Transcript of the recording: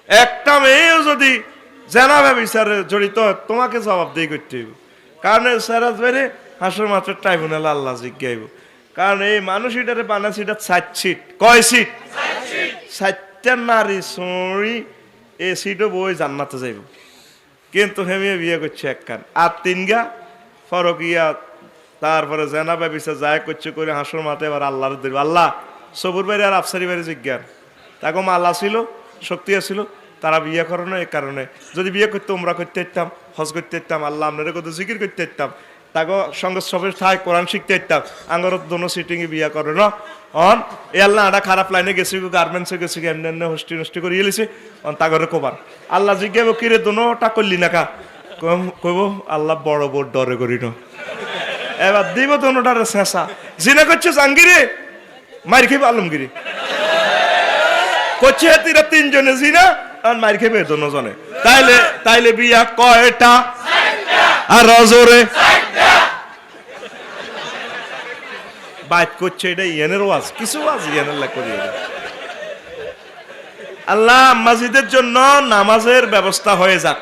একটা মেয়েও যদি জেনা ব্যভিচারে জড়িত হয়, তোমাকে জবাবদিহি করতে হইব। কারণ সেরাজ বাইরে হাসর মাত্র ট্রাইব্যুনাল আল্লাহ জিজ্ঞাইব। কারণ এই মানুষ এটারে বানাচ্ছে, এটা ৬০ সিট। কয় সিট? ৬০টা নারী সরি এ সিটও বই জান্নাতে যাইব। কিন্তু হেমিয়ে বিয়ে করছে একখান আর ৩ গা ফরকিয়া, তারপরে জেনা ব্যভিচার যায় করছে করে হাসর মাথে এবার আল্লাহর দেব। আল্লাহ সবুর বাইরে আর আফসারি বাইরে জিজ্ঞান তাকে মাল্লা ছিল, শক্তি আছিল, তারা বিয়ে করে না। এই কারণে যদি বিয়ে করতে উমরা করতে ইতাম, হজ করতে ইতাম, আল্লাহ আপনারা কত জিকির করতে ইতাম, তাকে সঙ্গে সবের ঠাই কোরআন শিখতে ইতাম, আঙ্গর দোনো সিটিংয়ে বিয়ে করে না। অন এ আল্লাহ আটা খারাপ লাইনে গেছি, গার্মেন্টসে গেছি, এমনি হস্টি নষ্টি করে এলিছে, অন তাগরে কোবার আল্লাহ জিজ্ঞাব কিরে দোনোটা করলি না কা? কইব আল্লাহ বড় বড় ডরে করি না। এবার দিব দোনোটারে শেষা। জিনা করছে জাঙ্গিরে মার খেয়ে আলমগিরি করছে তিরা ৩ জনে জিনা আর মার খেয়ে দোনোজনে। তাইলে বিয়া কয়টা? আর রজরে বাইত করছে এটা ইয়ানের ওয়াজ, কিছু ওয়াজ ইয়ানের লাগ করি। আল্লাহ মাজিদের জন্য নামাজের ব্যবস্থা হয়ে যাক।